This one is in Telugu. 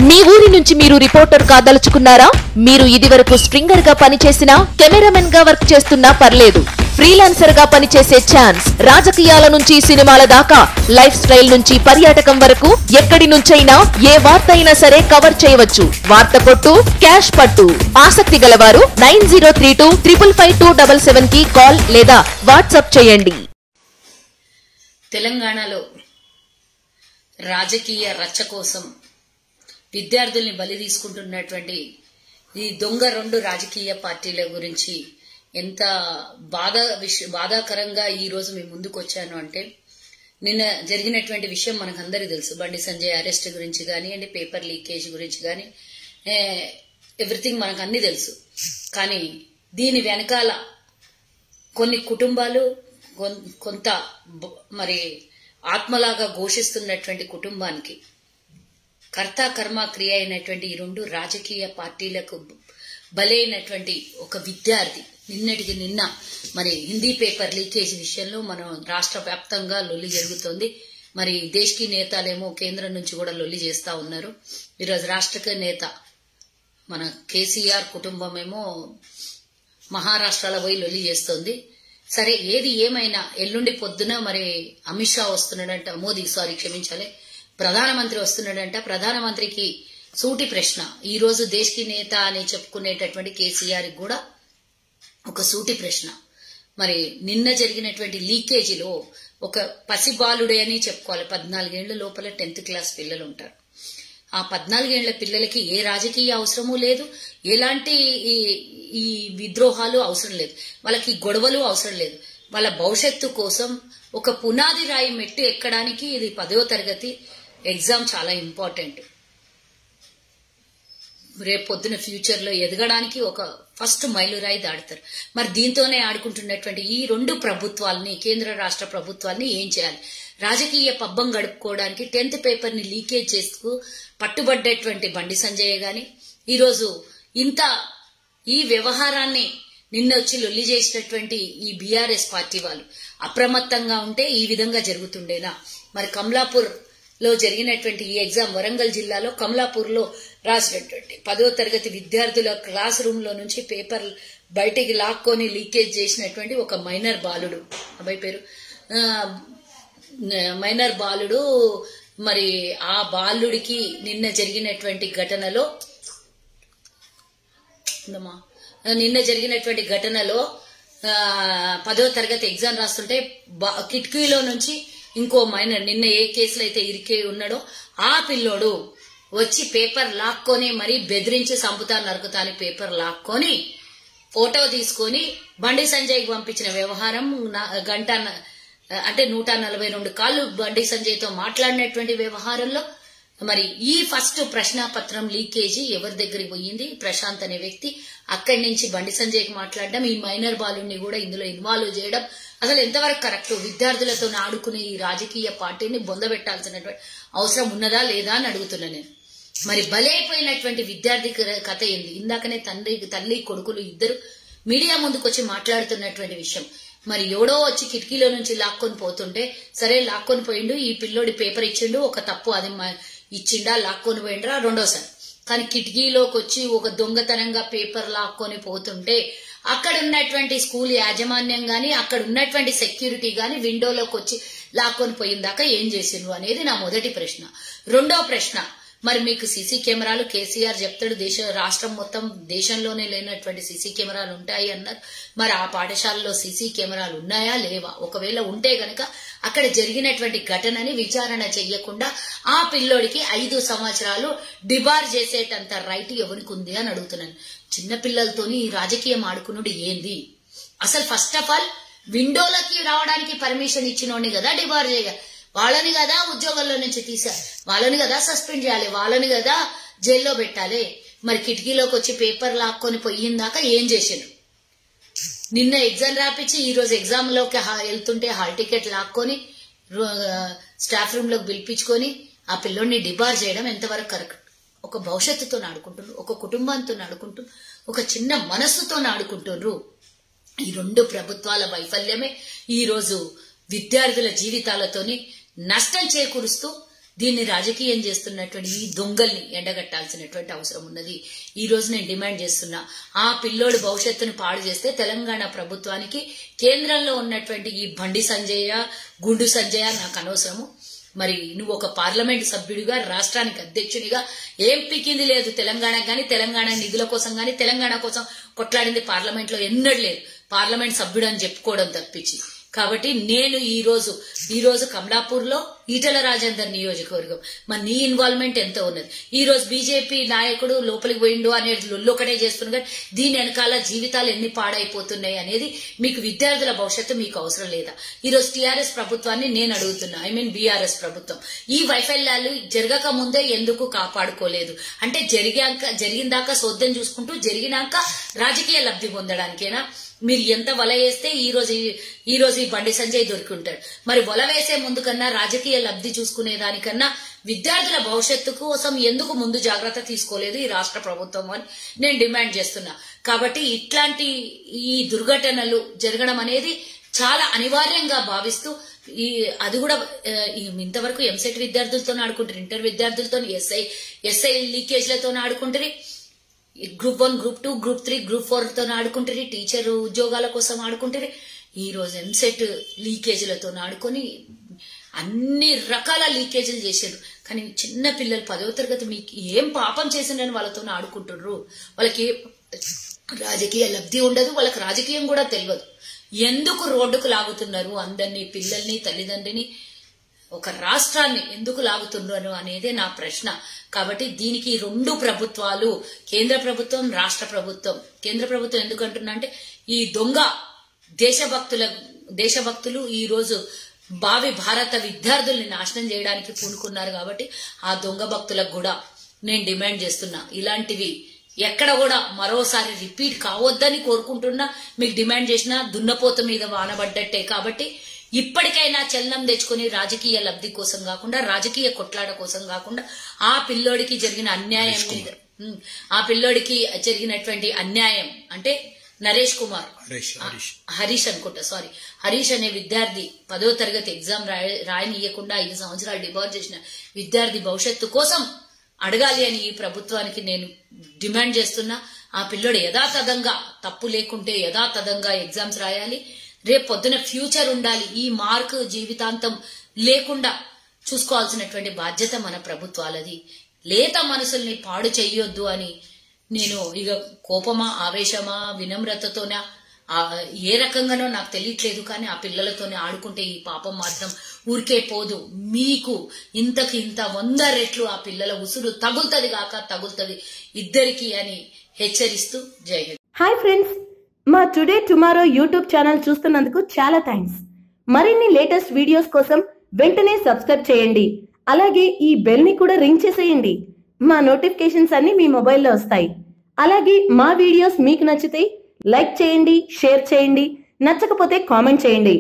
మీ ఊరి నుంచి మీరు రిపోర్టర్ కాదలుచుకున్నారా? మీరు ఇదివరకు స్ట్రింగర్ గా పనిచేసినా, కెమెరామెన్ గా వర్క్ చేస్తున్నా పర్లేదు. ఫ్రీలాన్సర్ గా పనిచేసే ఛాన్స్. రాజకీయాల నుంచి సినిమాల దాకా, లైఫ్ స్టైల్ నుంచి పర్యాటకం వరకు ఎక్కడి నుంచైనా ఏ వార్త అయినా సరే కవర్ చేయవచ్చు. వార్త కొట్టు, క్యాష్ పట్టు. ఆసక్తి గలవారు 9032555277 కి కాల్ లేదా వాట్సాప్ చేయండి. తెలంగాణలో రాజకీయ రచ్చ కోసం విద్యార్థుల్ని బలి తీసుకుంటున్నటువంటి ఈ దొంగ రెండు రాజకీయ పార్టీల గురించి ఎంత బాధాకరంగా ఈ రోజు మేము ముందుకు వచ్చాను అంటే, నిన్న జరిగినటువంటి విషయం మనకందరికీ తెలుసు. బండి సంజయ్ అరెస్ట్ గురించి కానివ్వండి, పేపర్ లీకేజ్ గురించి కానీ ఎవ్రీథింగ్ మనకు అన్ని తెలుసు. కానీ దీని వెనకాల కొన్ని కుటుంబాలు, కొంత మరి ఆత్మలాగా ఘోషిస్తున్నటువంటి కుటుంబానికి కర్త కర్మ క్రియ అయినటువంటి ఈ రెండు రాజకీయ పార్టీలకు బలైనటువంటి ఒక విద్యార్థి నిన్నటికి నిన్న మరి హిందీ పేపర్ లీకేజ్ విషయంలో మనం రాష్ట్ర వ్యాప్తంగా లొల్లి జరుగుతోంది. మరి దేశీ నేతలేమో కేంద్రం నుంచి కూడా లొల్లి చేస్తా ఉన్నారు. ఈరోజు రాష్ట్ర నేత మన కేసీఆర్ కుటుంబం ఏమో మహారాష్ట్రలో పోయి లొల్లి చేస్తోంది. సరే, ఏది ఏమైనా ఎల్లుండి పొద్దున మరి అమిత్ షా వస్తున్నాడంట, క్షమించాలి, ప్రధానమంత్రి వస్తున్నాడంట. ప్రధానమంత్రికి సూటి ప్రశ్న. ఈ రోజు దేశీ నేత అని చెప్పుకునేటటువంటి కేసీఆర్ కూడా ఒక సూటి ప్రశ్న. మరి నిన్న జరిగినటువంటి లీకేజీలో ఒక పసిబాలుడే అని చెప్పుకోవాలి. 14 ఏళ్ల లోపల 10th క్లాస్ పిల్లలు ఉంటారు. ఆ 14 ఏళ్ల పిల్లలకి ఏ రాజకీయ అవసరమూ లేదు, ఎలాంటి ఈ విద్రోహాలు అవసరం లేదు, వాళ్ళకి గొడవలు అవసరం లేదు. వాళ్ళ భవిష్యత్తు కోసం ఒక పునాది రాయి మెట్టు ఎక్కడానికి ఇది 10వ తరగతి ఎగ్జామ్ చాలా ఇంపార్టెంట్. రేపు పొద్దున ఫ్యూచర్ లో ఎదగడానికి ఒక ఫస్ట్ మైలురాయి దాడతారు. మరి దీంతోనే ఆడుకుంటున్నటువంటి ఈ రెండు ప్రభుత్వాలని, కేంద్ర రాష్ట్ర ప్రభుత్వాలని ఏం చేయాలి? రాజకీయ పబ్బం గడుపుకోవడానికి 10th పేపర్ ని లీకేజ్ చేస్తూ పట్టుబడ్డటువంటి బండి సంజయ్ గాని, ఈరోజు ఇంత ఈ వ్యవహారాన్ని నిన్న వచ్చి లొల్లి చేసినటువంటి ఈ బీఆర్ఎస్ పార్టీ వాళ్ళు అప్రమత్తంగా ఉంటే ఈ విధంగా జరుగుతుండేనా? మరి కమలాపూర్ లో జరిగినటువంటి ఈ ఎగ్జామ్, వరంగల్ జిల్లాలో కమలాపూర్ లో రాసినటువంటి 10వ తరగతి విద్యార్థుల క్లాస్ రూమ్ లో నుంచి పేపర్ బయటికి లాక్కొని లీకేజ్ చేసినటువంటి ఒక మైనర్ బాలుడు, అబ్బాయి పేరు మైనర్ బాలుడు. మరి ఆ బాలుడికి నిన్న జరిగినటువంటి ఘటనలో 10వ తరగతి ఎగ్జామ్ రాస్తుంటే కిటికీలో నుంచి ఇంకో మైనర్, నిన్న ఏ కేసులో అయితే ఇరికే ఉన్నాడో ఆ పిల్లోడు వచ్చి పేపర్ లాక్కొని మరి బెదిరించి సంపుతా నరుకుతా అని పేపర్ లాక్కొని ఫోటో తీసుకొని బండి సంజయ్కి పంపించిన వ్యవహారం. గంట అంటే 142 కాళ్ళు బండి సంజయ్తో మాట్లాడినటువంటి వ్యవహారంలో మరి ఈ ఫస్ట్ ప్రశ్నాపత్రం లీకేజీ ఎవరి దగ్గరికి పోయింది? ప్రశాంత్ అనే వ్యక్తి అక్కడి నుంచి బండి సంజయ్కి మాట్లాడడం, ఈ మైనర్ బాలుని కూడా ఇందులో ఇన్వాల్వ్ చేయడం అసలు ఎంతవరకు కరెక్ట్? విద్యార్థులతో ఆడుకునే ఈ రాజకీయ పార్టీని బొందబెట్టాల్సినటువంటి అవసరం ఉన్నదా లేదా అని అడుగుతున్నా నేను. మరి బలైపోయినటువంటి విద్యార్థి కథ ఏంది? ఇందాకనే తల్లి కొడుకులు ఇద్దరు మీడియా ముందుకు వచ్చి మాట్లాడుతున్నటువంటి విషయం. మరి ఎవడో వచ్చి కిటికీలో నుంచి లాక్కొని పోతుంటే, సరే లాక్కొని పోయిండు, ఈ పిల్లోడి పేపర్ ఇచ్చిండు, ఒక తప్పు అది ఇచ్చిండా, లాక్కొని పోయిండ్రా రెండోసారి. కానీ కిటికీలోకి వచ్చి ఒక దొంగతనంగా పేపర్ లాక్కొని పోతుంటే అక్కడ ఉన్నటువంటి స్కూల్ యాజమాన్యం గాని, అక్కడ ఉన్నటువంటి సెక్యూరిటీ గాని విండోలోకి వచ్చి లాక్కొని పోయిందాకా ఏం చేసిండ్రు అనేది నా మొదటి ప్రశ్న. రెండో ప్రశ్న, మరి మీకు సీసీ కెమెరాలు కేసీఆర్ చెప్తాడు రాష్ట్రం మొత్తం దేశంలోనే లేనటువంటి సీసీ కెమెరాలు ఉంటాయి అన్నారు. మరి ఆ పాఠశాలలో సీసీ కెమెరాలు ఉన్నాయా లేవా? ఒకవేళ ఉంటే గనక అక్కడ జరిగినటువంటి ఘటనని విచారణ చెయ్యకుండా ఆ పిల్లోడికి 5 సంవత్సరాలు డిబార్ చేసేటంత రైట్ ఎవరికి ఉంది అని అడుగుతున్నాను. చిన్నపిల్లలతోని ఈ రాజకీయం ఆడుకున్నాడు ఏంది? అసలు ఫస్ట్ ఆఫ్ ఆల్ విండోలకి రావడానికి పర్మిషన్ ఇచ్చినోడిని కదా డిబార్ చేయాలి, వాళ్ళని కదా ఉద్యోగంలో నుంచి తీశారు, వాళ్ళని కదా సస్పెండ్ చేయాలి, వాళ్ళని కదా జైల్లో పెట్టాలి. మరి కిటికీలోకి వచ్చి పేపర్ లాక్కొని పోయిందాకా ఏం చేసిండ్రు? నిన్న ఎగ్జామ్ రాపించి ఈ రోజు ఎగ్జామ్ లోకి వెళ్తుంటే హాల్ టికెట్ లాక్కొని స్టాఫ్ రూమ్ లోకి పిలిపించుకొని ఆ పిల్లోడిని డిబార్ చేయడం ఎంతవరకు కరెక్ట్? ఒక భవిష్యత్తుతో ఆడుకుంటున్నారు, ఒక కుటుంబంతో ఆడుకుంటూ, ఒక చిన్న మనస్సుతో ఆడుకుంటున్నారు. ఈ రెండు ప్రభుత్వాల వైఫల్యమే ఈ రోజు విద్యార్థుల జీవితాలతోని నష్టం చేకూరుస్తూ దీన్ని రాజకీయం చేస్తున్నటువంటి ఈ దొంగల్ని ఎండగట్టాల్సినటువంటి అవసరం ఉన్నది. ఈ రోజు నేను డిమాండ్ చేస్తున్నా, ఆ పిల్లోడు భవిష్యత్తును పాడు చేస్తే తెలంగాణ ప్రభుత్వానికి కేంద్రంలో ఉన్నటువంటి ఈ బండి సంజయ్య, గుండు సంజయ్య నాకు అనవసరము. మరి నువ్వు ఒక పార్లమెంట్ సభ్యుడిగా, రాష్ట్రానికి అధ్యక్షుడిగా ఏం పీకింది లేదు తెలంగాణకు గాని, తెలంగాణ నిధుల కోసం గాని, తెలంగాణ కోసం కొట్లాడింది పార్లమెంట్ లో ఎన్నడూ లేదు. పార్లమెంట్ సభ్యుడు అని చెప్పుకోవడం తప్పించి. కాబట్టి నేను ఈ రోజు కమలాపూర్ లో ఈటల రాజేందర్ నియోజకవర్గం, మరి నీ ఇన్వాల్వ్మెంట్ ఎంత ఉన్నది? ఈ రోజు బీజేపీ నాయకుడు లోపలికి పోయిండు అనేది లొల్లొకటే చేస్తున్నారు కానీ దీని వెనకాల జీవితాలు ఎన్ని పాడైపోతున్నాయి అనేది మీకు విద్యార్థుల భవిష్యత్తు మీకు అవసరం లేదా? ఈ రోజు టీఆర్ఎస్ ప్రభుత్వాన్ని నేను అడుగుతున్నా, బీఆర్ఎస్ ప్రభుత్వం ఈ వైఫల్యాలు జరగక ముందే ఎందుకు కాపాడుకోలేదు? అంటే జరిగిందాకా సోద్యం చూసుకుంటూ జరిగినాక రాజకీయ లబ్ధి పొందడానికేనా? మీరు ఎంత వల వేస్తే ఈ రోజు ఈ బండి సంజయ్ దొరికి ఉంటాడు. మరి వల వేసే ముందు కన్నా రాజకీయ లబ్ధి చూసుకునే దానికన్నా విద్యార్థుల భవిష్యత్తు కోసం ఎందుకు ముందు జాగ్రత్త తీసుకోలేదు ఈ రాష్ట్ర ప్రభుత్వం అని నేను డిమాండ్ చేస్తున్నా. కాబట్టి ఇట్లాంటి ఈ దుర్ఘటనలు జరగడం అనేది చాలా అనివార్యంగా భావిస్తూ అది కూడా ఇంతవరకు ఎంసెట్ విద్యార్థులతో ఆడుకుంటారు, ఇంటర్ విద్యార్థులతో ఎస్ఐ లీకేజ్లతో ఆడుకుంటారు, గ్రూప్ 1, గ్రూప్ 2, గ్రూప్ 3, గ్రూప్ 4 తో ఆడుకుంటారు, టీచర్ ఉద్యోగాల కోసం ఆడుకుంటారు. ఈ రోజు ఎంసెట్ లీకేజీలతో ఆడుకొని అన్ని రకాల లీకేజీలు చేశారు. కానీ చిన్న పిల్లలు 10వ తరగతి మీకు ఏం పాపం చేసిందని వాళ్ళతో ఆడుకుంటున్నారు. వాళ్ళకి రాజకీయ లబ్ధి ఉండదు, వాళ్ళకి రాజకీయం కూడా తెలియదు. ఎందుకు రోడ్డుకు లాగుతున్నారు అందరినీ, పిల్లల్ని, తల్లిదండ్రిని, ఒక రాష్ట్రాన్ని ఎందుకు లాగుతున్నారు అనేదే నా ప్రశ్న. కాబట్టి దీనికి 2 ప్రభుత్వాలు, కేంద్ర ప్రభుత్వం, రాష్ట్ర ప్రభుత్వం. కేంద్ర ప్రభుత్వం ఎందుకంటున్నా అంటే ఈ దొంగ దేశభక్తులు ఈ రోజు భావి భారత విద్యార్థుల్ని నాశనం చేయడానికి పూనుకున్నారు. కాబట్టి ఆ దొంగ భక్తులకు కూడా నేను డిమాండ్ చేస్తున్నా, ఇలాంటివి ఎక్కడ కూడా మరోసారి రిపీట్ కావద్దని కోరుకుంటున్నా. మీకు డిమాండ్ చేసిన దున్నపోత మీద వానబడ్డట్టే. కాబట్టి ఇప్పటికైనా చలనం తెచ్చుకుని రాజకీయ లబ్ధి కోసం కాకుండా, రాజకీయ కొట్లాట కోసం కాకుండా ఆ పిల్లోడికి జరిగిన అన్యాయం మీద, ఆ పిల్లోడికి జరిగినటువంటి అన్యాయం అంటే నరేష్ కుమార్, హరీష్ అనుకుంటా, హరీష్ అనే విద్యార్థి 10వ తరగతి ఎగ్జామ్ రాయనీయకుండా 5 సంవత్సరాలు డిబార్ చేసిన విద్యార్థి భవిష్యత్తు కోసం అడగాలి అని ఈ ప్రభుత్వానికి నేను డిమాండ్ చేస్తున్నా. ఆ పిల్లోడు యథాతథంగా, తప్పు లేకుంటే యథాతథంగా ఎగ్జామ్స్ రాయాలి. రేపు పొద్దున ఫ్యూచర్ ఉండాలి. ఈ మార్క్ జీవితాంతం లేకుండా చూసుకోవాల్సినటువంటి బాధ్యత మన ప్రభుత్వాలది. లేత మనసుల్ని పాడు చెయ్యొద్దు అని నేను ఇక కోపమా, ఆవేశమా, వినమ్రతతోనా ఏ రకంగానో నాకు తెలియట్లేదు. కానీ ఆ పిల్లలతోనే ఆడుకుంటే ఈ పాపం మాత్రం ఊరికే పోదు. మీకు ఇంతకు ఇంత 100 రెట్లు ఆ పిల్లల ఉసురు తగులుతుంది ఇద్దరికి అని హెచ్చరిస్తూ జై హింద్. హాయ్ ఫ్రెండ్స్, మా టుడే టుమారో యూట్యూబ్ ఛానల్ చూస్తున్నందుకు చాలా థ్యాంక్స్. మరిన్ని లేటెస్ట్ వీడియోస్ కోసం వెంటనే సబ్స్క్రైబ్ చేయండి. అలాగే ఈ బెల్ ని కూడా రింగ్ చేసేయండి. మా నోటిఫికేషన్స్ అన్ని మీ మొబైల్లో వస్తాయి. అలాగే మా వీడియోస్ మీకు నచ్చితే లైక్ చేయండి, షేర్ చేయండి, నచ్చకపోతే కామెంట్ చేయండి.